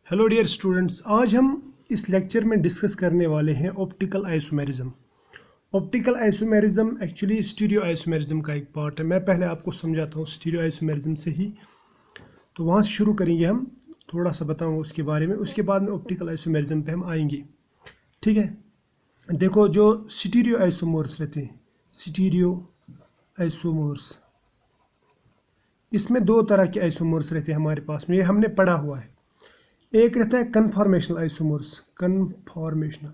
Hello dear students, आज हम इस लेक्चर में डिस्कस करने वाले हैं optical isomerism. Optical isomerism actually stereo isomerism का एक पार्ट है। मैं पहले आपको समझाता हूँ स्टीरियो आइसोमेरिज्म से ही, तो वहाँ से शुरू करेंगे हम। थोड़ा सा बताऊँगा उसके बारे में, उसके बाद में ऑप्टिकल आइसोमेरिज्म पे हम आएंगे। ठीक है, देखो जो स्टीरियो आइसोमर्स रहते हैं, स्टीरियो आइसोमर्स, इसमें दो तरह के आइसोमर्स रहते हैं हमारे पास में, ये हमने पढ़ा हुआ है। एक रहता है कन्फॉर्मेशनल आइसोमर्स, कन्फॉर्मेशनल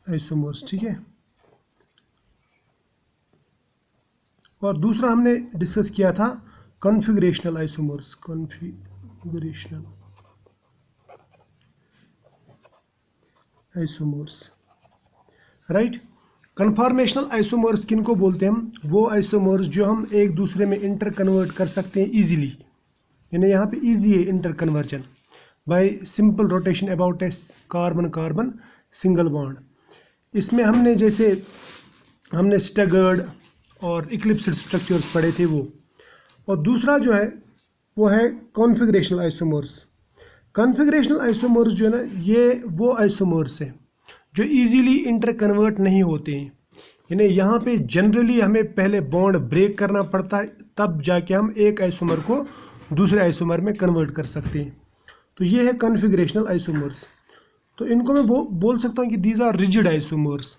आइसोमर्स, ठीक है। और दूसरा हमने डिस्कस किया था configurational isomers, configurational isomers, right. Conformational isomers किन को बोलते हैं हम? वो आइसोमर्स जो हम एक दूसरे में इंटर कन्वर्ट कर सकते हैं इजीली, यानी यहाँ पे इजी है inter conversion bye simple rotation about A carbon carbon single bond. इसमें हमने जैसे हमने स्टैगर्ड और इक्लिप्स्ड स्ट्रक्चर्स पढ़े थे वो। और दूसरा जो है वो है कॉन्फ़िगरेशनल आइसोमर्स। कॉन्फ़िगरेशनल आइसोमर्स जो है ना, ये वो आइसोमर्स है जो इजीली इंटर कन्वर्ट नहीं होते हैं, यानी यहाँ पे जनरली हमें पहले बॉन्ड ब्रेक करना पड़ता है, तब जाके हम एक आइसोमर को दूसरे आइसोमर में कन्वर्ट कर सकते हैं। तो ये है कॉन्फ़िगरेशनल आइसोमर्स। तो इनको मैं बोल सकता हूँ कि दीज आर रिजिड आइसोमर्स,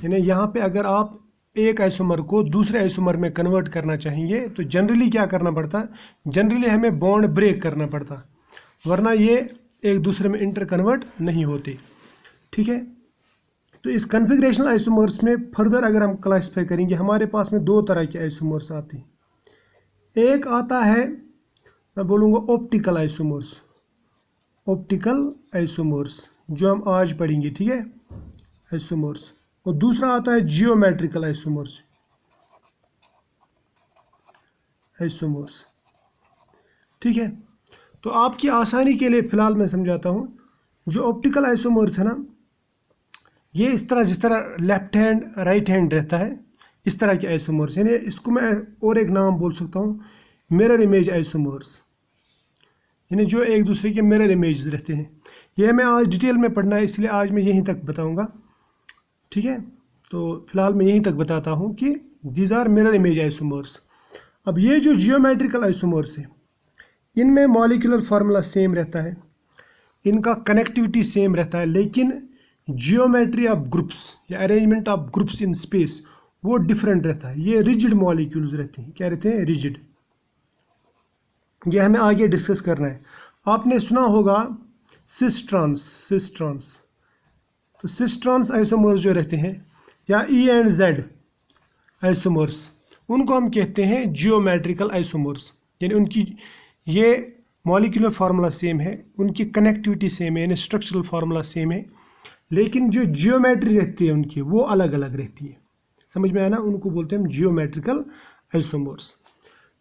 यानी यहाँ पे अगर आप एक आइसोमर को दूसरे आइसोमर में कन्वर्ट करना चाहेंगे तो जनरली क्या करना पड़ता है, जनरली हमें बॉन्ड ब्रेक करना पड़ता, वरना ये एक दूसरे में इंटर कन्वर्ट नहीं होते। ठीक है, तो इस कॉन्फ़िगरेशनल आइसोमर्स में फर्दर अगर हम क्लासिफाई करेंगे, हमारे पास में दो तरह के आइसोमर्स आते हैं। एक आता है, मैं बोलूँगा ऑप्टिकल आइसोमर्स, ऑप्टिकल आइसोमर्स जो हम आज पढ़ेंगे, ठीक है, आइसोमर्स। और दूसरा आता है जियोमेट्रिकल आइसोमर्स, आइसोमर्स, ठीक है। तो आपकी आसानी के लिए फ़िलहाल मैं समझाता हूँ। जो ऑप्टिकल आइसोमर्स है ना, ये इस तरह, जिस तरह लेफ्ट हैंड राइट हैंड रहता है, इस तरह के आइसोमर्स, यानी इसको मैं और एक नाम बोल सकता हूँ मिरर इमेज आइसोमर्स, यानी जो एक दूसरे के मिरर इमेज रहते हैं। ये हमें आज डिटेल में पढ़ना है, इसलिए आज मैं यहीं तक बताऊंगा, ठीक है। तो फिलहाल मैं यहीं तक बताता हूँ कि these are mirror image isomers. अब ये जो जियोमेट्रिकल आइसोमर्स है, इनमें मॉलिक्यूलर फार्मूला सेम रहता है, इनका कनेक्टिविटी सेम रहता है, लेकिन जियोमेट्री ऑफ ग्रुप्स या arrangement of groups in space वो डिफरेंट रहता है। ये रिजिड मॉलिक्यूल्स रहते हैं, क्या रहते हैं? रिजिड। ये हमें आगे डिस्कस करना है। आपने सुना होगा सिस्ट्रॉन्स, सिस्ट्रॉन्स। तो सिस्ट्रॉन्स आइसोमर्स जो रहते हैं, या ई एंड जेड आइसोमर्स, उनको हम कहते हैं जियोमेट्रिकल आइसोमर्स, यानी उनकी ये मॉलिक्यूलर फार्मूला सेम है, उनकी कनेक्टिविटी सेम है, यानी स्ट्रक्चरल फार्मूला सेम है, लेकिन जो जियोमेट्री रहती है उनकी वो अलग अलग रहती है। समझ में आया ना? उनको बोलते हैं हम जियोमेट्रिकल आइसोमर्स।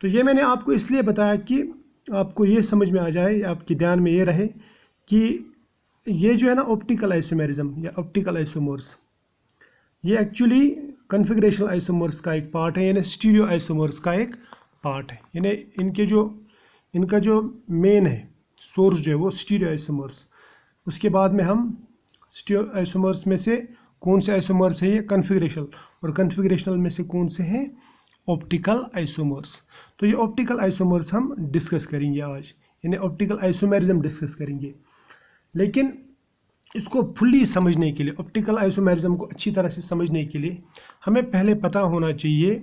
तो ये मैंने आपको इसलिए बताया कि आपको ये समझ में आ जाए, आपके ध्यान में ये रहे कि ये जो है ना ऑप्टिकल आइसोमेरिज्म या ऑप्टिकल आइसोमर्स, ये एक्चुअली कॉन्फ़िगरेशनल आइसोमर्स का एक पार्ट है, यानी स्टीरियो आइसोमर्स का एक पार्ट है। यानी इनका जो मेन है सोर्स जो है वो स्टीरियो आइसोमर्स। उसके बाद में हम स्टीरियो आइसोमर्स में से कौन से आइसोमर्स है, ये कॉन्फ़िगरेशनल, और कॉन्फ़िगरेशनल में से कौन से हैं? Optical isomers. तो ये ऑप्टिकल आइसोमर्स हम डिस्कस करेंगे आज, यानी ऑप्टिकल आइसोमेरिज्म डिस्कस करेंगे। लेकिन इसको फुल्ली समझने के लिए, ऑप्टिकल आइसोमेरिज्म को अच्छी तरह से समझने के लिए हमें पहले पता होना चाहिए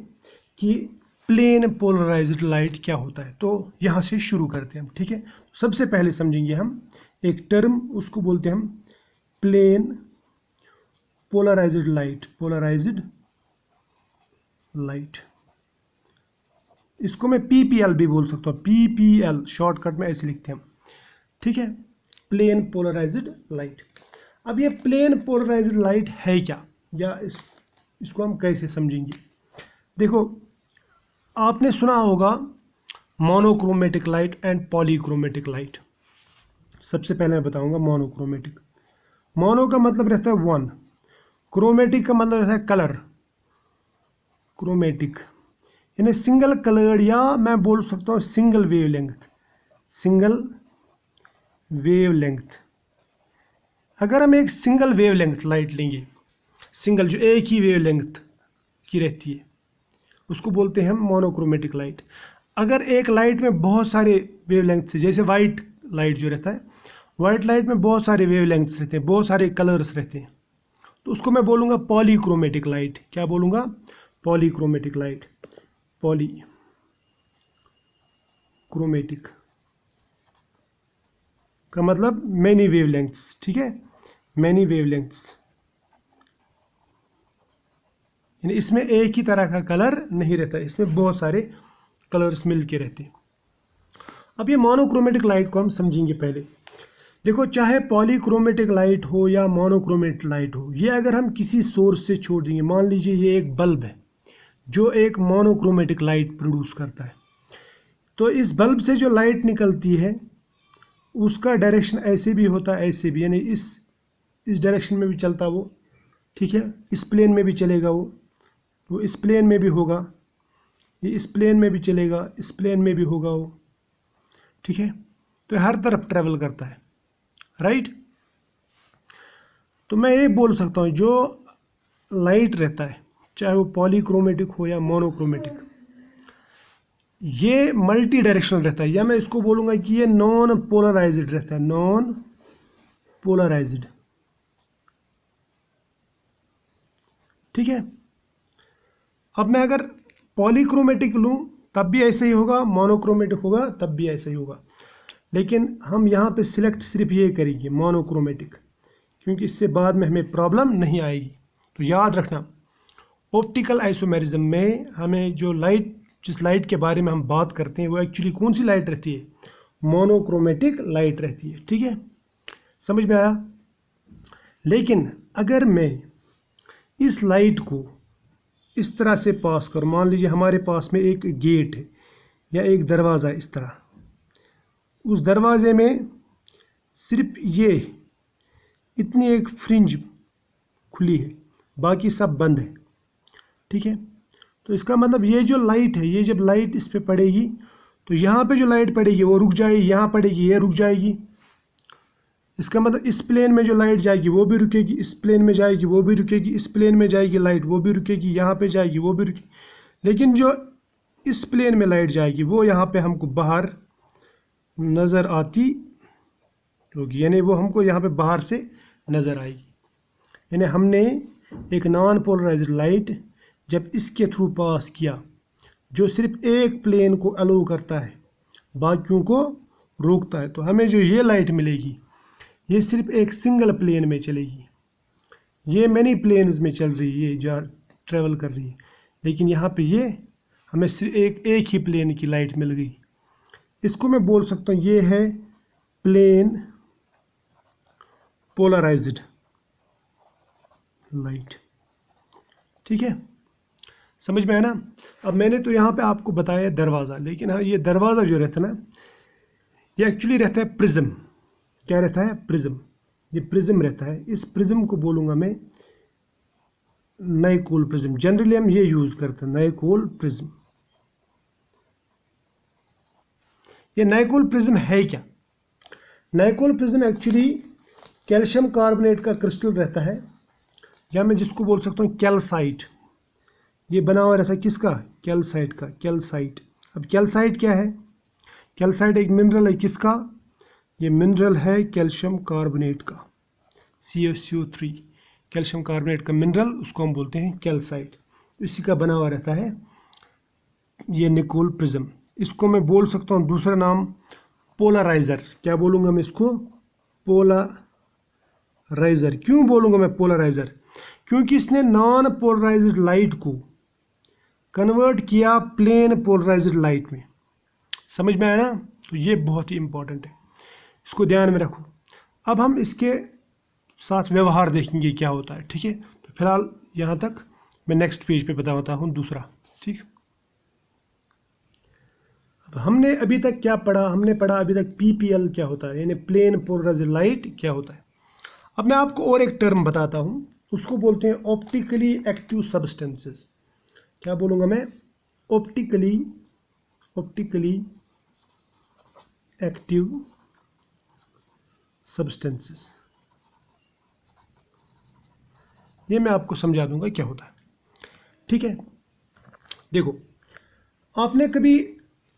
कि प्लेन पोलराइज्ड लाइट क्या होता है। तो यहाँ से शुरू करते हैं हम, ठीक है। सबसे पहले समझेंगे हम एक टर्म, उसको बोलते हैं हम plane polarized light, polarized light. इसको मैं PPL भी बोल सकता हूँ, PPL शॉर्टकट में ऐसे लिखते हैं हम, ठीक है, प्लेन पोलराइज्ड लाइट। अब ये प्लेन पोलराइज्ड लाइट है क्या, या इसको हम कैसे समझेंगे? देखो, आपने सुना होगा monochromatic light and polychromatic light. सबसे पहले मैं बताऊंगा मोनोक्रोमेटिक। मोनो का मतलब रहता है वन, क्रोमेटिक का मतलब रहता है कलर, क्रोमेटिक, यानी सिंगल कलर्ड, या मैं बोल सकता हूँ सिंगल वेवलेंथ। सिंगल वेवलेंथ, अगर हम एक सिंगल वेवलेंथ लाइट लेंगे, सिंगल जो एक ही वेवलेंथ की रहती है, उसको बोलते हैं हम मोनोक्रोमेटिक लाइट। अगर एक लाइट में बहुत सारे वेवलेंथ्स, जैसे वाइट लाइट जो रहता है, वाइट लाइट में बहुत सारे वेवलेंथ्स रहते हैं, बहुत सारे कलर्स रहते हैं, तो उसको मैं बोलूँगा पॉलीक्रोमेटिक लाइट। क्या बोलूँगा? Polychromatic light. पॉलीक्रोमेटिक का मतलब मैनी वेवलेंथ्स, ठीक है, मैनी वेवलेंथ्स, यानी इसमें एक ही तरह का कलर नहीं रहता, इसमें बहुत सारे कलर्स मिल के रहते हैं। अब ये मोनोक्रोमेटिक लाइट को हम समझेंगे पहले। देखो, चाहे पॉलीक्रोमेटिक लाइट हो या मोनोक्रोमेटिक लाइट हो, ये अगर हम किसी सोर्स से छोड़ देंगे, मान लीजिए ये एक बल्ब है जो एक मोनोक्रोमेटिक लाइट प्रोड्यूस करता है, तो इस बल्ब से जो लाइट निकलती है उसका डायरेक्शन ऐसे भी होता है, ऐसे भी, यानी इस डायरेक्शन में भी चलता वो, ठीक है, इस प्लेन में भी चलेगा वो इस प्लेन में भी होगा, ये इस प्लेन में भी चलेगा, इस प्लेन में भी होगा वो, ठीक है, तो हर तरफ ट्रेवल करता है, राइट। तो मैं ये बोल सकता हूँ जो लाइट रहता है, चाहे वो पॉलीक्रोमेटिक हो या मोनोक्रोमेटिक, ये मल्टी डायरेक्शनल रहता है, या मैं इसको बोलूँगा कि ये नॉन पोलराइज्ड रहता है, नॉन पोलराइज्ड, ठीक है। अब मैं अगर पॉलीक्रोमेटिक लूँ तब भी ऐसे ही होगा, मोनोक्रोमेटिक होगा तब भी ऐसे ही होगा, लेकिन हम यहाँ पे सिलेक्ट सिर्फ ये करेंगे मोनोक्रोमेटिक, क्योंकि इससे बाद में हमें प्रॉब्लम नहीं आएगी। तो याद रखना, ऑप्टिकल आइसोमेरिज्म में हमें जो लाइट, जिस लाइट के बारे में हम बात करते हैं, वो एक्चुअली कौन सी लाइट रहती है? मोनोक्रोमेटिक लाइट रहती है, ठीक है, समझ में आया। लेकिन अगर मैं इस लाइट को इस तरह से पास करूँ, मान लीजिए हमारे पास में एक गेट है या एक दरवाज़ा, इस तरह, उस दरवाजे में सिर्फ ये इतनी एक फ्रिंज खुली है, बाकी सब बंद है, ठीक है। तो इसका मतलब ये जो लाइट है, ये जब लाइट इस पे पड़ेगी तो यहाँ पे जो लाइट पड़ेगी वो रुक जाएगी, यहाँ पड़ेगी ये रुक जाएगी। इसका मतलब इस प्लेन में जो लाइट जाएगी वो भी रुकेगी, इस प्लेन में जाएगी वो भी रुकेगी, इस प्लेन में जाएगी लाइट वो भी रुकेगी, यहाँ पे जाएगी वो भी रुकेगी। लेकिन जो इस प्लेन में लाइट जाएगी वो यहाँ पे हमको बाहर नज़र आती होगी, यानी वो हमको यहाँ पे बाहर से नज़र आएगी। यानी हमने एक नॉन पोलराइज्ड लाइट जब इसके थ्रू पास किया, जो सिर्फ एक प्लेन को अलो करता है, बाकियों को रोकता है, तो हमें जो ये लाइट मिलेगी ये सिर्फ एक सिंगल प्लेन में चलेगी। ये मैनी प्लेन्स में चल रही है, जा ट्रेवल कर रही है, लेकिन यहाँ पे ये हमें सिर्फ एक ही प्लेन की लाइट मिल गई। इसको मैं बोल सकता हूँ ये है प्लेन पोलराइज्ड लाइट, ठीक है, समझ में आया ना। अब मैंने तो यहाँ पे आपको बताया दरवाज़ा, लेकिन हाँ, ये दरवाज़ा जो रहता है ना, ये एक्चुअली रहता है प्रिज्म। क्या रहता है? प्रिज्म। ये प्रिज्म रहता है, इस प्रिज्म को बोलूँगा मैं नाइकोल प्रिज्म। जनरली हम ये यूज़ करते हैं, नाइकोल प्रिज्म। ये नाइकोल प्रिज्म है क्या? नाइकोल प्रिज्म एक्चुअली कैल्शियम कार्बोनेट का क्रिस्टल रहता है, या मैं जिसको बोल सकता हूँ कैल्साइट। ये बना हुआ रहता है किसका? कैल्साइट का, कैल्साइट। अब कैल्साइट क्या है? कैल्साइट एक मिनरल है, किसका? ये मिनरल है कैल्शियम कार्बोनेट का, CaCO3, कैल्शियम कार्बोनेट का मिनरल, उसको हम बोलते हैं कैल्साइट। इसी का बना हुआ रहता है ये निकोल प्रिज्म। इसको मैं बोल सकता हूँ दूसरा नाम पोलराइज़र। क्या बोलूँगा मैं इसको? पोलराइज़र। क्यों बोलूँगा मैं पोलराइज़र? क्योंकि इसने नॉन पोलराइज्ड लाइट को कन्वर्ट किया प्लेन पोलराइज्ड लाइट में। समझ में आया ना? तो ये बहुत ही इंपॉर्टेंट है, इसको ध्यान में रखो। अब हम इसके साथ व्यवहार देखेंगे क्या होता है, ठीक है। तो फिलहाल यहाँ तक, मैं नेक्स्ट पेज पे बताता हूँ दूसरा, ठीक। अब हमने अभी तक क्या पढ़ा? हमने पढ़ा अभी तक PPL क्या होता है, यानी प्लेन पोलराइज्ड लाइट क्या होता है। अब मैं आपको और एक टर्म बताता हूँ, उसको बोलते हैं ऑप्टिकली एक्टिव सब्सटेंसेस। क्या बोलूँगा मैं? Optically active substances. ये मैं आपको समझा दूंगा क्या होता है, ठीक है। देखो, आपने कभी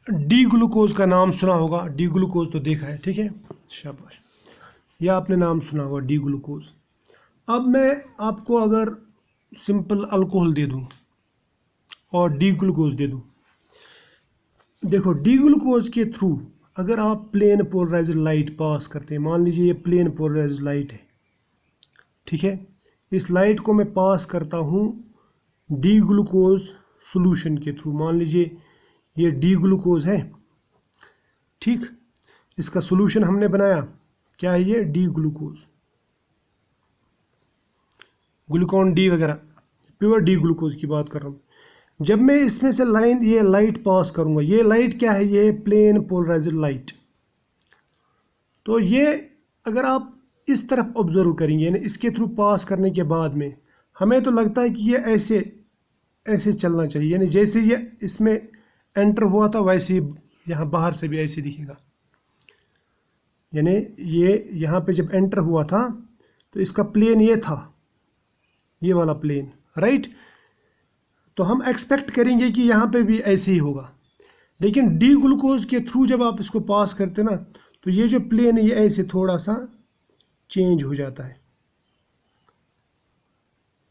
डी ग्लूकोज का नाम सुना होगा, डी ग्लूकोज तो देखा है, ठीक है, शाबाश, यह आपने नाम सुना होगा डी ग्लूकोज। अब मैं आपको अगर सिंपल अल्कोहल दे दूं और डी ग्लूकोज दे दूं, देखो डी ग्लूकोज के थ्रू अगर आप प्लेन पोलराइज्ड लाइट पास करते हैं, मान लीजिए ये प्लेन पोलराइज्ड लाइट है, ठीक है, इस लाइट को मैं पास करता हूँ डी ग्लूकोज सॉल्यूशन के थ्रू, मान लीजिए ये डी ग्लूकोज है, ठीक, इसका सॉल्यूशन हमने बनाया, क्या है ये, डी ग्लूकोज, ग्लूकोन डी वगैरह, प्योर डी ग्लूकोज की बात कर रहा हूँ। जब मैं इसमें से ये लाइट पास करूँगा, ये लाइट क्या है, ये प्लेन पोलराइज्ड लाइट, तो ये अगर आप इस तरफ ऑब्जर्व करेंगे, यानी इसके थ्रू पास करने के बाद में हमें तो लगता है कि ये ऐसे चलना चाहिए, यानी जैसे ये इसमें एंटर हुआ था वैसे ही यहाँ बाहर से भी ऐसे दिखेगा, यानी ये यहाँ पे जब एंटर हुआ था तो इसका प्लेन ये था, ये वाला प्लेन, राइट। तो हम एक्सपेक्ट करेंगे कि यहाँ पे भी ऐसे ही होगा, लेकिन डी ग्लूकोज के थ्रू जब आप इसको पास करते ना, तो ये जो प्लेन है ये ऐसे थोड़ा सा चेंज हो जाता है,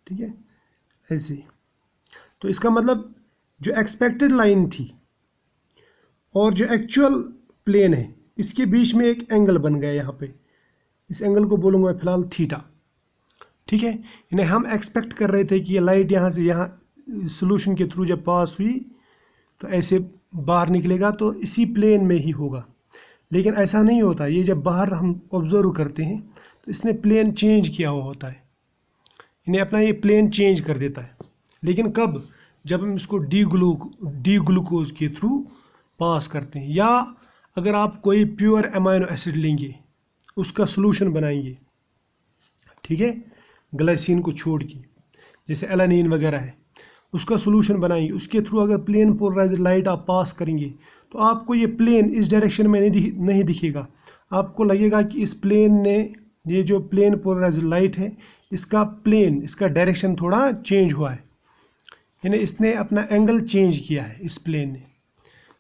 ठीक है, ऐसे ही। तो इसका मतलब जो एक्सपेक्टेड लाइन थी और जो एक्चुअल प्लेन है, इसके बीच में एक एंगल बन गया यहाँ पे, इस एंगल को बोलूँगा मैं फिलहाल थीटा, ठीक है। यानी हम एक्सपेक्ट कर रहे थे कि ये लाइट यहाँ से यहाँ सॉल्यूशन के थ्रू जब पास हुई तो ऐसे बाहर निकलेगा, तो इसी प्लेन में ही होगा, लेकिन ऐसा नहीं होता। ये जब बाहर हम ऑब्जर्व करते हैं तो इसने प्लेन चेंज किया हुआ होता है, इन्हें अपना ये प्लेन चेंज कर देता है, लेकिन कब, जब हम इसको डी ग्लूकोज के थ्रू पास करते हैं, या अगर आप कोई प्योर अमाइनो एसिड लेंगे, उसका सॉल्यूशन बनाएंगे, ठीक है, ग्लाइसिन को छोड़ के, जैसे एलानिन वगैरह है, उसका सॉल्यूशन बनाएंगे, उसके थ्रू अगर प्लेन पोलराइज्ड लाइट आप पास करेंगे तो आपको ये प्लेन इस डायरेक्शन में नहीं दिखेगा, आपको लगेगा कि इस प्लेन ने, ये जो प्लेन पोलराइज्ड लाइट है, इसका प्लेन, इसका डायरेक्शन थोड़ा चेंज हुआ है, यानी इसने अपना एंगल चेंज किया है इस प्लेन ने,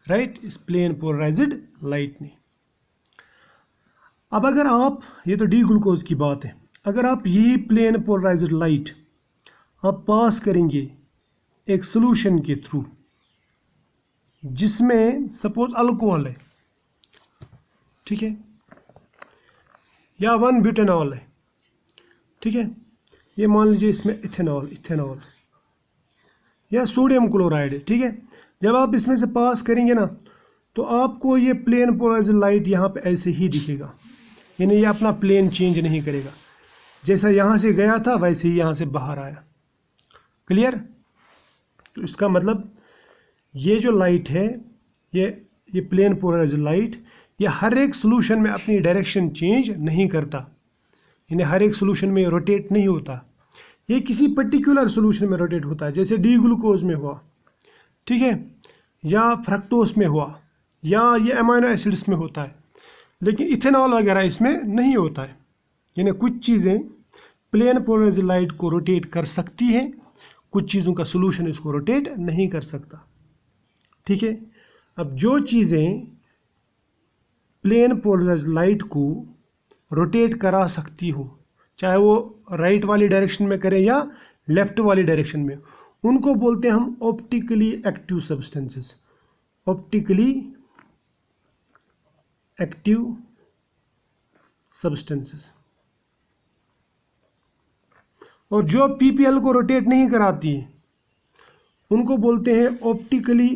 राइट, इस प्लेन पोलराइज्ड लाइट ने। अब अगर आप, ये तो डी ग्लूकोज की बात है, अगर आप यही प्लेन पोलराइज्ड लाइट आप पास करेंगे एक सॉल्यूशन के थ्रू जिसमें सपोज अल्कोहल है, ठीक है, या 1-ब्यूटेनॉल है, ठीक है, ये मान लीजिए इसमें इथेनॉल या सोडियम क्लोराइड है, ठीक है, जब आप इसमें से पास करेंगे ना, तो आपको ये प्लेन पोलराइज्ड लाइट यहाँ पे ऐसे ही दिखेगा, यानी ये अपना प्लेन चेंज नहीं करेगा, जैसा यहाँ से गया था वैसे ही यहाँ से बाहर आया, क्लियर। तो इसका मतलब ये जो लाइट है, ये प्लेन पोलराइज्ड लाइट, ये हर एक सॉल्यूशन में अपनी डायरेक्शन चेंज नहीं करता, यानी हर एक सॉल्यूशन में रोटेट नहीं होता, ये किसी पर्टिकुलर सॉल्यूशन में रोटेट होता है, जैसे डी ग्लूकोज में हुआ, ठीक है, या फ्रक्टोज में हुआ, या ये अमाइनो एसिड्स में होता है, लेकिन इथेनॉल वगैरह इसमें नहीं होता है। यानी कुछ चीज़ें प्लेन पोलराइज्ड लाइट को रोटेट कर सकती हैं, कुछ चीज़ों का सॉल्यूशन इसको रोटेट नहीं कर सकता, ठीक है। अब जो चीज़ें प्लेन पोलराइज्ड लाइट को रोटेट करा सकती हो, चाहे वो राइट वाली डायरेक्शन में करें या लेफ्ट वाली डायरेक्शन में, उनको बोलते हैं हम optically active substances, optically active substances. और जो पीपीएल को रोटेट नहीं कराती है उनको बोलते हैं ऑप्टिकली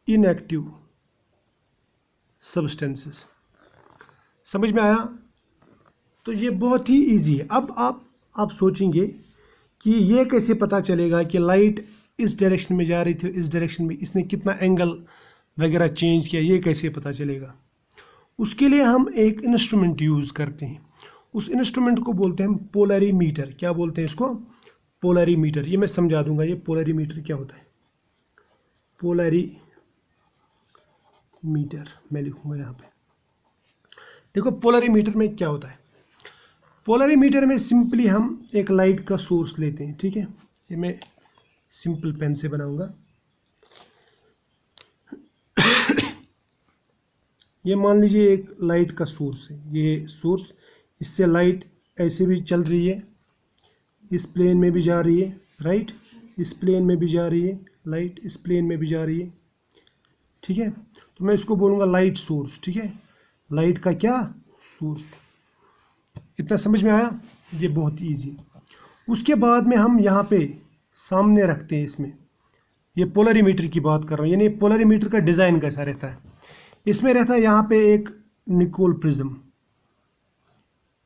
इनएक्टिव सब्सटेंसेस। समझ में आया? तो ये बहुत ही इजी है। अब आप सोचेंगे कि ये कैसे पता चलेगा कि लाइट इस डायरेक्शन में जा रही थी, इस डायरेक्शन में इसने कितना एंगल वगैरह चेंज किया, ये कैसे पता चलेगा? उसके लिए हम एक इंस्ट्रूमेंट यूज़ करते हैं, उस इंस्ट्रूमेंट को बोलते हैं पोलरीमीटर। क्या बोलते हैं इसको? पोलरीमीटर, ये मैं समझा दूंगा। ये पोलरीमीटर क्या होता है, पोलरीमीटर मैं लिखूंगा यहाँ पे। देखो पोलरीमीटर में क्या होता है, पोलरीमीटर में सिंपली हम एक लाइट का सोर्स लेते हैं, ठीक है। ये मैं सिंपल पेन से बनाऊंगा। ये मान लीजिए एक लाइट का सोर्स है, ये सोर्स, इससे लाइट ऐसे भी चल रही है, इस प्लेन में भी जा रही है, राइट, इस प्लेन में भी जा रही है लाइट, इस प्लेन में भी जा रही है, ठीक है। तो मैं इसको बोलूँगा लाइट सोर्स, ठीक है, लाइट का क्या सोर्स। इतना समझ में आया, ये बहुत इजी। उसके बाद में हम यहाँ पे सामने रखते हैं इसमें, ये पोलरीमीटर की बात कर रहा हूँ, यानी पोलरीमीटर का डिज़ाइन कैसा रहता है। इसमें रहता है यहाँ पे एक निकोल प्रिज्म,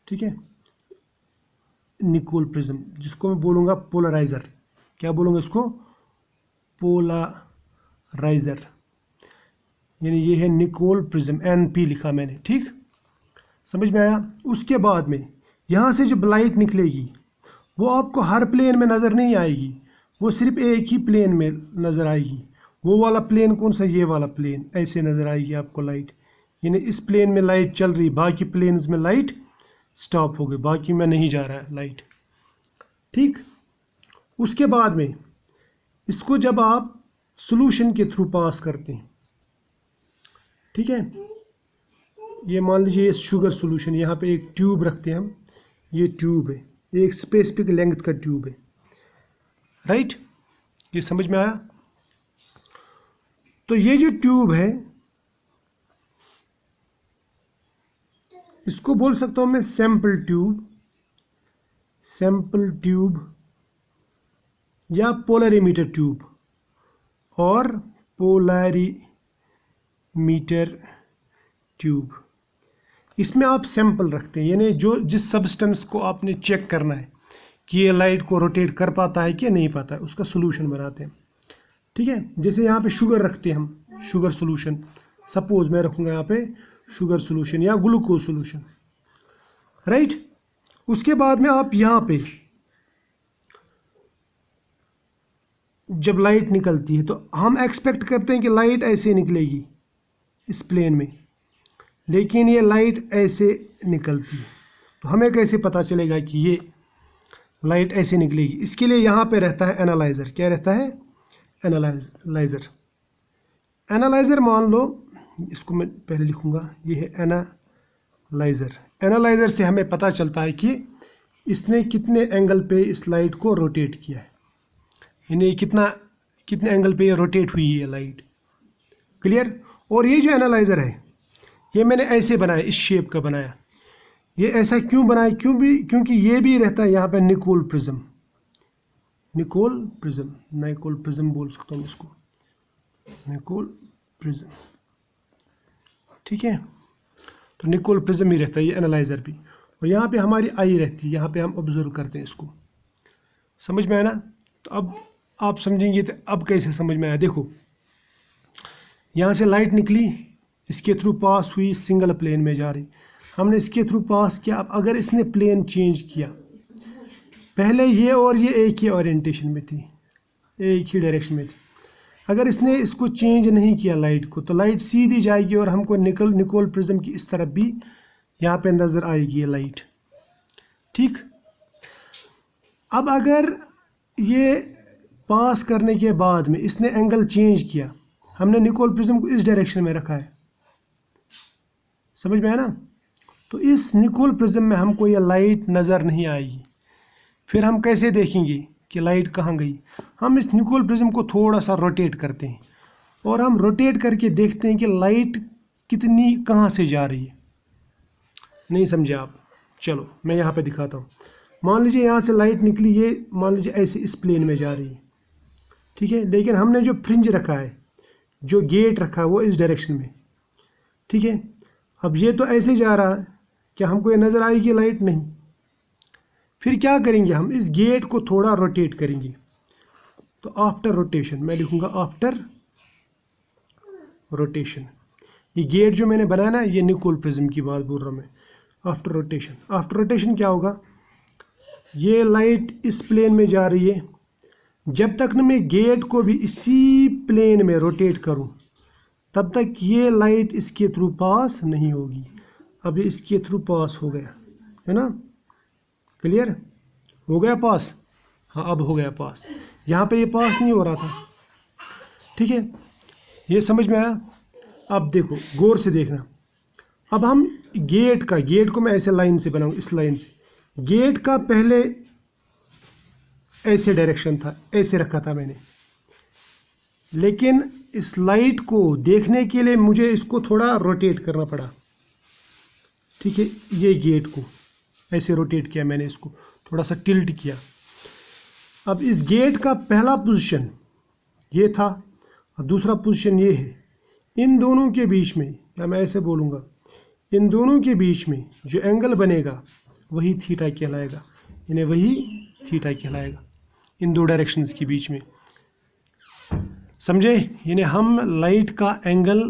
ठीक है, निकोल प्रिज्म, जिसको मैं बोलूँगा पोलराइज़र। क्या बोलूँगा इसको, पोलराइज़र, यानी ये है निकोल प्रिज्म, NP लिखा मैंने, ठीक, समझ में आया। उसके बाद में यहाँ से जब लाइट निकलेगी वो आपको हर प्लेन में नज़र नहीं आएगी, वो सिर्फ एक ही प्लेन में नज़र आएगी। वो वाला प्लेन कौन सा, ये वाला प्लेन, ऐसे नज़र आएगी आपको लाइट, यानी इस प्लेन में लाइट चल रही, बाकी प्लेन्स में लाइट स्टॉप हो गई, बाकी में नहीं जा रहा है लाइट, ठीक। उसके बाद में इसको जब आप सॉल्यूशन के थ्रू पास करते हैं, ठीक है, ये मान लीजिए ये शुगर सॉल्यूशन, यहाँ पे एक ट्यूब रखते हैं हम, ये ट्यूब है, एक स्पेसिफिक लेंथ का ट्यूब है, राइट, ये समझ में आया। तो ये जो ट्यूब है इसको बोल सकता हूँ मैं सैंपल ट्यूब, सैंपल ट्यूब या पोलरीमीटर ट्यूब, और पोलरीमीटर ट्यूब। इसमें आप सैंपल रखते हैं, यानी जो जिस सब्सटेंस को आपने चेक करना है कि ये लाइट को रोटेट कर पाता है कि नहीं पाता है, उसका सोल्यूशन बनाते हैं, ठीक है। जैसे यहाँ पे शुगर रखते हैं हम, शुगर सोल्यूशन, सपोज मैं रखूँगा यहाँ पे शुगर सोल्यूशन या ग्लूकोज सोल्यूशन, राइट। उसके बाद में आप यहाँ पे जब लाइट निकलती है तो हम एक्सपेक्ट करते हैं कि लाइट ऐसे निकलेगी इस प्लेन में, लेकिन ये लाइट ऐसे निकलती है। तो हमें कैसे पता चलेगा कि ये लाइट ऐसे निकलेगी। इसके लिए यहाँ पे रहता है एनालाइज़र। क्या रहता है? एनालाइज़र। एनालाइज़र मान लो, इसको मैं पहले लिखूँगा, ये है एनालाइज़र। एनालाइज़र से हमें पता चलता है कि इसने कितने एंगल पे इस लाइट को रोटेट किया है, यानी कितने एंगल पे ये रोटेट हुई है लाइट। क्लियर? और ये जो एनालाइज़र है ये मैंने ऐसे बनाया, इस शेप का बनाया। ये ऐसा क्यों बनाया? क्योंकि ये भी रहता है यहाँ पे निकोल प्रिज्म। निकोल प्रिज्म बोल सकता हूँ इसको, निकोल प्रिज्म, ठीक है। तो निकोल प्रिज्म ही रहता है ये एनालाइज़र भी। और यहाँ पे हमारी आई रहती है, यहाँ पे हम ऑब्जर्व करते हैं इसको। समझ में आया ना? तो अब आप समझेंगे तो अब कैसे समझ में आया। देखो, यहाँ से लाइट निकली, इसके थ्रू पास हुई, सिंगल प्लेन में जा रही, हमने इसके थ्रू पास किया। अब अगर इसने प्लेन चेंज किया, पहले ये और ये एक ही ओरिएंटेशन में थी, एक ही डायरेक्शन में थी। अगर इसने इसको चेंज नहीं किया लाइट को, तो लाइट सीधी जाएगी और हमको निकोल प्रिज्म की इस तरफ भी यहाँ पे नज़र आएगी ये लाइट, ठीक। अब अगर ये पास करने के बाद में इसने एंगल चेंज किया, हमने निकोल प्रिज्म को इस डायरेक्शन में रखा है, समझ में आया ना? तो इस निकोल प्रिज्म में हमको ये लाइट नज़र नहीं आएगी। फिर हम कैसे देखेंगे कि लाइट कहाँ गई? हम इस निकोल प्रिज्म को थोड़ा सा रोटेट करते हैं और हम रोटेट करके देखते हैं कि लाइट कितनी कहाँ से जा रही है। नहीं समझे आप? चलो मैं यहाँ पे दिखाता हूँ। मान लीजिए यहाँ से लाइट निकली, ये मान लीजिए ऐसे इस प्लेन में जा रही है, ठीक है। लेकिन हमने जो फ्रिंज रखा है, जो गेट रखा है, वो इस डायरेक्शन में, ठीक है। अब ये तो ऐसे जा रहा है, क्या हमको ये नज़र आएगी लाइट? नहीं। फिर क्या करेंगे? हम इस गेट को थोड़ा रोटेट करेंगे। तो आफ्टर रोटेशन, मैं लिखूँगा आफ्टर रोटेशन। ये गेट जो मैंने बनाया ना, ये निकोल प्रिज्म की बात बोल रहा हूँ मैं। आफ्टर रोटेशन क्या होगा? ये लाइट इस प्लेन में जा रही है, जब तक न मैं गेट को भी इसी प्लेन में रोटेट करूं तब तक ये लाइट इसके थ्रू पास नहीं होगी। अब ये इसके थ्रू पास हो गया है ना, क्लियर हो गया पास। हाँ अब हो गया पास, यहाँ पे ये पास नहीं हो रहा था, ठीक है, ये समझ में आया। अब देखो गौर से देखना, अब हम गेट को मैं ऐसे लाइन से बनाऊँ, इस लाइन से गेट का पहले ऐसे डायरेक्शन था, ऐसे रखा था मैंने, लेकिन इस लाइट को देखने के लिए मुझे इसको थोड़ा रोटेट करना पड़ा, ठीक है। ये गेट को ऐसे रोटेट किया मैंने, इसको थोड़ा सा टिल्ट किया। अब इस गेट का पहला पोजीशन ये था और दूसरा पोजीशन ये है। इन दोनों के बीच में, या मैं ऐसे बोलूँगा, इन दोनों के बीच में जो एंगल बनेगा वही थीटा कहलाएगा, यानी वही थीटा कहलाएगा, इन दो डायरेक्शंस के बीच में, समझे। यानी हम लाइट का एंगल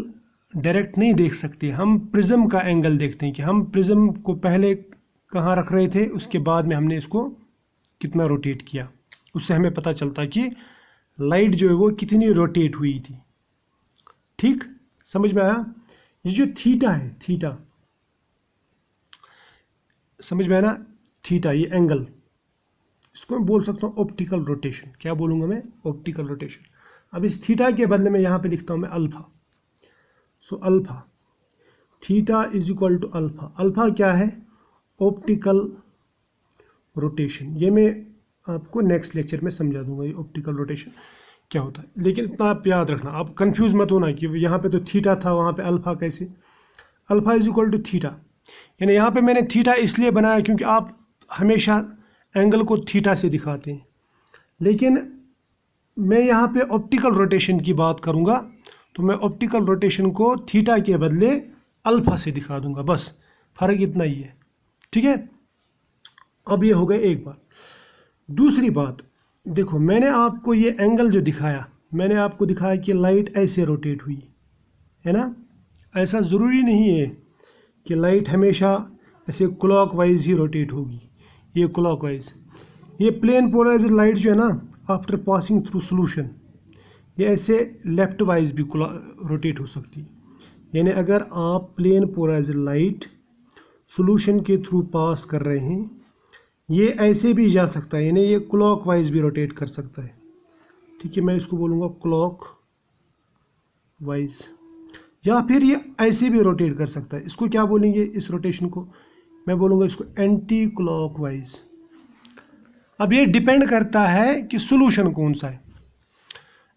डायरेक्ट नहीं देख सकते, हम प्रिज्म का एंगल देखते हैं कि हम प्रिज्म को पहले कहाँ रख रहे थे, उसके बाद में हमने इसको कितना रोटेट किया, उससे हमें पता चलता कि लाइट जो है वो कितनी रोटेट हुई थी। ठीक, समझ में आया। ये जो थीटा है, थीटा समझ में आया ना, थीटा ये एंगल, इसको मैं बोल सकता हूँ ऑप्टिकल रोटेशन। क्या बोलूँगा मैं? Optical rotation. अब इस थीटा के बदले में यहाँ पे लिखता हूँ मैं alpha. So alpha, theta is equal to alpha. Alpha क्या है? Optical rotation. ये मैं आपको नेक्स्ट लेक्चर में समझा दूंगा ये ऑप्टिकल रोटेशन क्या होता है, लेकिन इतना आप याद रखना, आप कंफ्यूज मत होना कि यहाँ पे तो थीटा था, वहाँ पे अल्फा कैसे। Alpha is equal to theta, यानी यहाँ पे मैंने थीटा इसलिए बनाया क्योंकि आप हमेशा एंगल को थीटा से दिखाते हैं, लेकिन मैं यहाँ पे ऑप्टिकल रोटेशन की बात करूँगा तो मैं ऑप्टिकल रोटेशन को थीटा के बदले अल्फा से दिखा दूंगा, बस फ़र्क इतना ही है। ठीक है, अब ये हो गया एक बात। दूसरी बात देखो, मैंने आपको ये एंगल जो दिखाया, मैंने आपको दिखाया कि लाइट ऐसे रोटेट हुई है ना। ऐसा ज़रूरी नहीं है कि लाइट हमेशा ऐसे क्लॉकवाइज ही रोटेट होगी। ये क्लॉकवाइज, ये प्लेन पोलराइज्ड लाइट जो है ना, आफ्टर पासिंग थ्रू सोल्यूशन, ये ऐसे लेफ्ट वाइज भी रोटेट हो सकती है। यानी अगर आप प्लेन पोलराइज्ड लाइट सोल्यूशन के थ्रू पास कर रहे हैं, ये ऐसे भी जा सकता है, यानी ये क्लॉक वाइज भी रोटेट कर सकता है। ठीक है, मैं इसको बोलूँगा क्लॉक वाइज, या फिर ये ऐसे भी रोटेट कर सकता है। इसको क्या बोलेंगे, इस रोटेशन को मैं बोलूँगा इसको एंटी क्लॉक वाइज। अब ये डिपेंड करता है कि सोल्यूशन कौन सा है।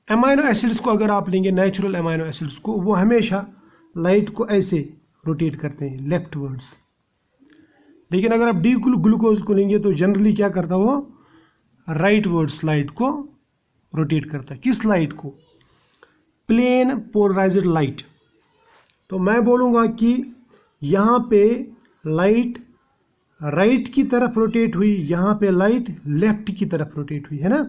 अमाइनो एसिड्स को अगर आप लेंगे, नेचुरल अमाइनो एसिड्स को, वो हमेशा लाइट को ऐसे रोटेट करते हैं लेफ्ट वर्ड्स, लेकिन अगर आप डी ग्लूकोज को लेंगे तो जनरली क्या करता है, वो राइट वर्ड्स लाइट को रोटेट करता है। किस लाइट को? Plane polarized light. तो मैं बोलूँगा कि यहाँ पे लाइट राइट की तरफ रोटेट हुई, यहाँ पे लाइट लेफ्ट की तरफ रोटेट हुई, है ना।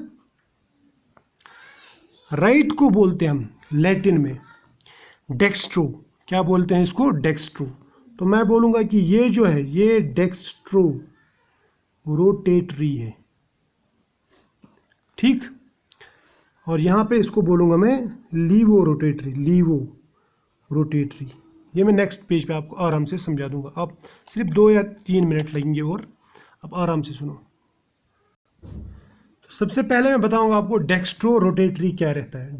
राइट को बोलते हैं हम लैटिन में डेक्स्ट्रो। क्या बोलते हैं इसको? डेक्स्ट्रो। तो मैं बोलूँगा कि ये जो है ये डेक्स्ट्रो रोटेटरी है, ठीक। और यहाँ पे इसको बोलूँगा मैं लीवो रोटेटरी, लीवो रोटेटरी। ये मैं नेक्स्ट पेज पे आपको आराम से समझा दूंगा, आप सिर्फ 2 या 3 मिनट लगेंगे और आप आराम से सुनो। तो सबसे पहले मैं बताऊंगा आपको डेक्स्ट्रो रोटेटरी क्या रहता है।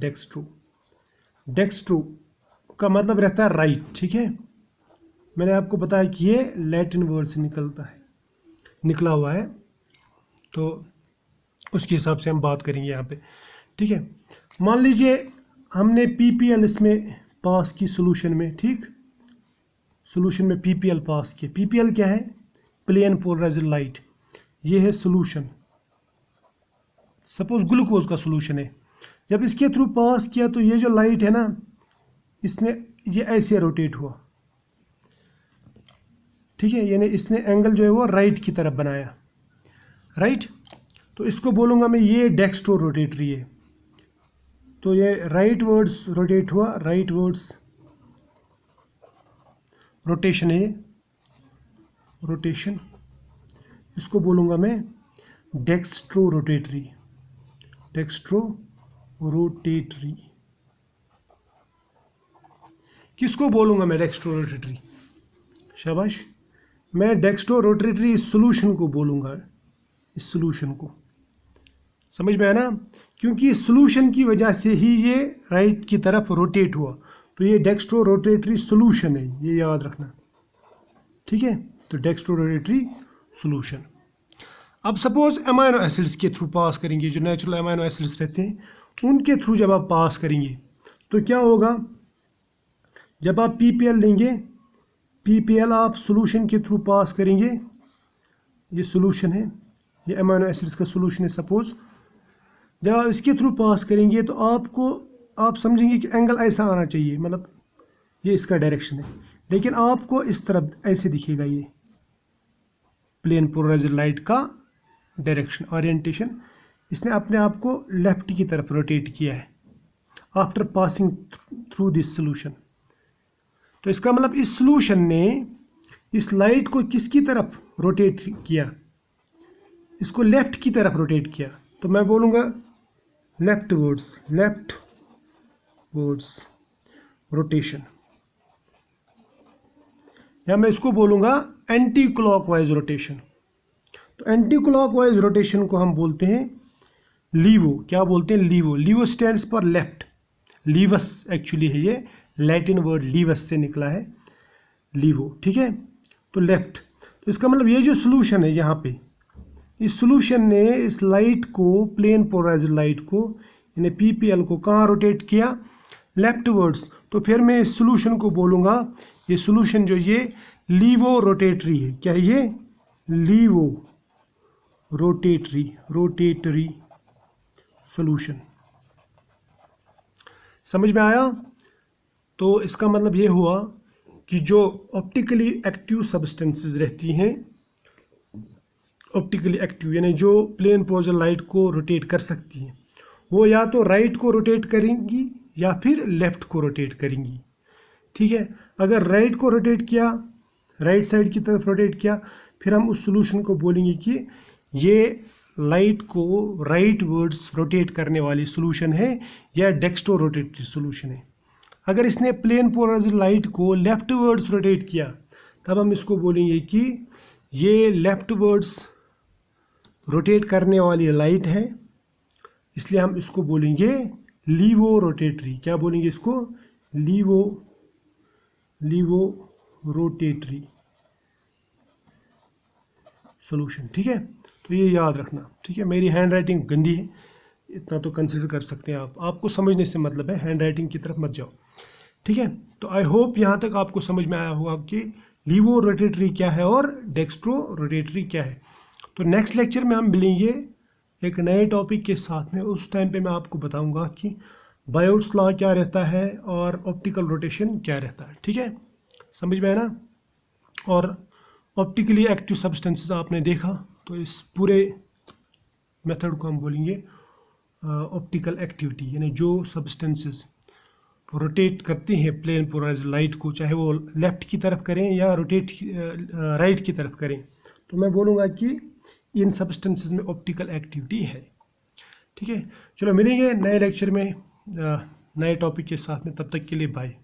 डेक्स्ट्रो का मतलब रहता है राइट, ठीक है। मैंने आपको बताया कि ये लैटिन वर्ड से निकला हुआ है, तो उसके हिसाब से हम बात करेंगे यहाँ पे, ठीक है। मान लीजिए हमने पीपीएल इसमें पास की सोल्यूशन में, ठीक, सोल्यूशन में पीपीएल पास किया। पीपीएल क्या है? Plane polarized light. ये है सोल्यूशन, सपोज ग्लूकोज का सोल्यूशन है। जब इसके थ्रू पास किया तो ये जो लाइट है ना, इसने ये ऐसे रोटेट हुआ, ठीक है, यानी इसने एंगल जो है वो राइट की तरफ बनाया, राइट। तो इसको बोलूँगा मैं ये डेक्स्ट्रो रोटेटरी है। तो ये राइट वर्ड्स रोटेट हुआ, राइट वर्ड्स रोटेशन है, रोटेशन। इसको बोलूँगा मैं डेक्स्ट्रो रोटेटरी, डेक्स्ट्रो रोटेटरी किसको बोलूँगा मैं? डेक्स्ट्रो रोटेटरी, शाबाश। मैं डेक्स्ट्रो रोटेटरी इस सोल्यूशन को बोलूँगा, इस सोल्यूशन को, समझ में आया ना? क्योंकि इस सोल्यूशन की वजह से ही ये राइट की तरफ रोटेट हुआ, तो ये डेक्स्ट्रो रोटेटरी सोल्यूशन है, ये याद रखना, ठीक है। तो डेक्स्ट्रो रोटेटरी सोल्यूशन। अब सपोज अमाइनो एसिड्स के थ्रू पास करेंगे, जो नेचुरल अमाइनो एसिड्स रहते हैं उनके थ्रू जब आप पास करेंगे तो क्या होगा? जब आप PPL लेंगे, PPL आप सोल्यूशन के थ्रू पास करेंगे, ये सोल्यूशन है, ये अमाइनो एसिड्स का सोल्यूशन है सपोज। जब आप इसके थ्रू पास करेंगे तो आप समझेंगे कि एंगल ऐसा आना चाहिए, मतलब ये इसका डायरेक्शन है, लेकिन आपको इस तरफ ऐसे दिखेगा, ये प्लेन पोलराइज्ड लाइट का डायरेक्शन, ओरिएंटेशन, इसने अपने आप को लेफ्ट की तरफ रोटेट किया है after passing through this solution. तो इसका मतलब इस सोल्यूशन ने इस लाइट को किसकी तरफ रोटेट किया? इसको लेफ्ट की तरफ रोटेट किया, तो मैं बोलूँगा लेफ्ट वर्ड्स रोटेशन, या मैं इसको बोलूँगा एंटी क्लॉकवाइज रोटेशन। तो एंटी क्लॉकवाइज रोटेशन को हम बोलते हैं लीवो। क्या बोलते हैं? लीवो। लीवो स्टैंड्स फॉर लेफ्ट, लीवस एक्चुअली है, ये लैटिन वर्ड लीवस से निकला है, लीवो, ठीक है। तो लेफ्ट, तो इसका मतलब ये जो सोल्यूशन है यहाँ पे, इस सोल्यूशन ने इस लाइट को, प्लेन पोलराइज्ड लाइट को, यानी PPL को कहाँ रोटेट किया? Left words. तो फिर मैं इस सोल्यूशन को बोलूँगा, ये सोल्यूशन जो ये लीवो रोटेटरी है, क्या है ये? Laevorotatory solution. समझ में आया? तो इसका मतलब ये हुआ कि जो ऑप्टिकली एक्टिव सब्सटेंसेस रहती हैं, ऑप्टिकली एक्टिव यानी जो प्लेन पोलराइज्ड लाइट को रोटेट कर सकती हैं, वो या तो राइट को रोटेट करेंगी या फिर लेफ्ट को रोटेट करेंगी, ठीक है। अगर राइट को रोटेट किया, राइट साइड की तरफ रोटेट किया, फिर हम उस सोल्यूशन को बोलेंगे कि ये लाइट को राइट वर्ड्स रोटेट करने वाली सोल्यूशन है या डेक्स्ट्रो रोटेटरी सोल्यूशन है। अगर इसने प्लेन पोलराइज्ड लाइट को लेफ्ट वर्ड्स रोटेट किया, तब हम इसको बोलेंगे कि ये लेफ्ट वर्ड्स रोटेट करने वाली लाइट है, इसलिए हम इसको बोलेंगे लीवो रोटेटरी। क्या बोलेंगे इसको? लीवो रोटेटरी सोल्यूशन, ठीक है। तो ये याद रखना, ठीक है। मेरी हैंड राइटिंग गंदी है, इतना तो कंसिडर कर सकते हैं आप, आपको समझने से मतलब है, हैंड राइटिंग की तरफ मत जाओ, ठीक है। तो आई होप यहाँ तक आपको समझ में आया होगा कि लीवो रोटेटरी क्या है और डेक्स्ट्रो रोटेटरी क्या है। तो नेक्स्ट लेक्चर में हम मिलेंगे एक नए टॉपिक के साथ में, उस टाइम पे मैं आपको बताऊंगा कि बायोट्स लॉ क्या रहता है और ऑप्टिकल रोटेशन क्या रहता है, ठीक है। समझ में आया ना? और ऑप्टिकली एक्टिव सब्सटेंसेस आपने देखा, तो इस पूरे मेथड को हम बोलेंगे ऑप्टिकल एक्टिविटी, यानी जो सब्सटेंसेस रोटेट करती हैं प्लेन पोलराइज्ड लाइट को, चाहे वो लेफ्ट की तरफ करें या रोटेट राइट की तरफ करें, तो मैं बोलूँगा कि इन सब्सटेंसेस में ऑप्टिकल एक्टिविटी है, ठीक है। चलो मिलेंगे नए लेक्चर में नए टॉपिक के साथ में, तब तक के लिए बाय।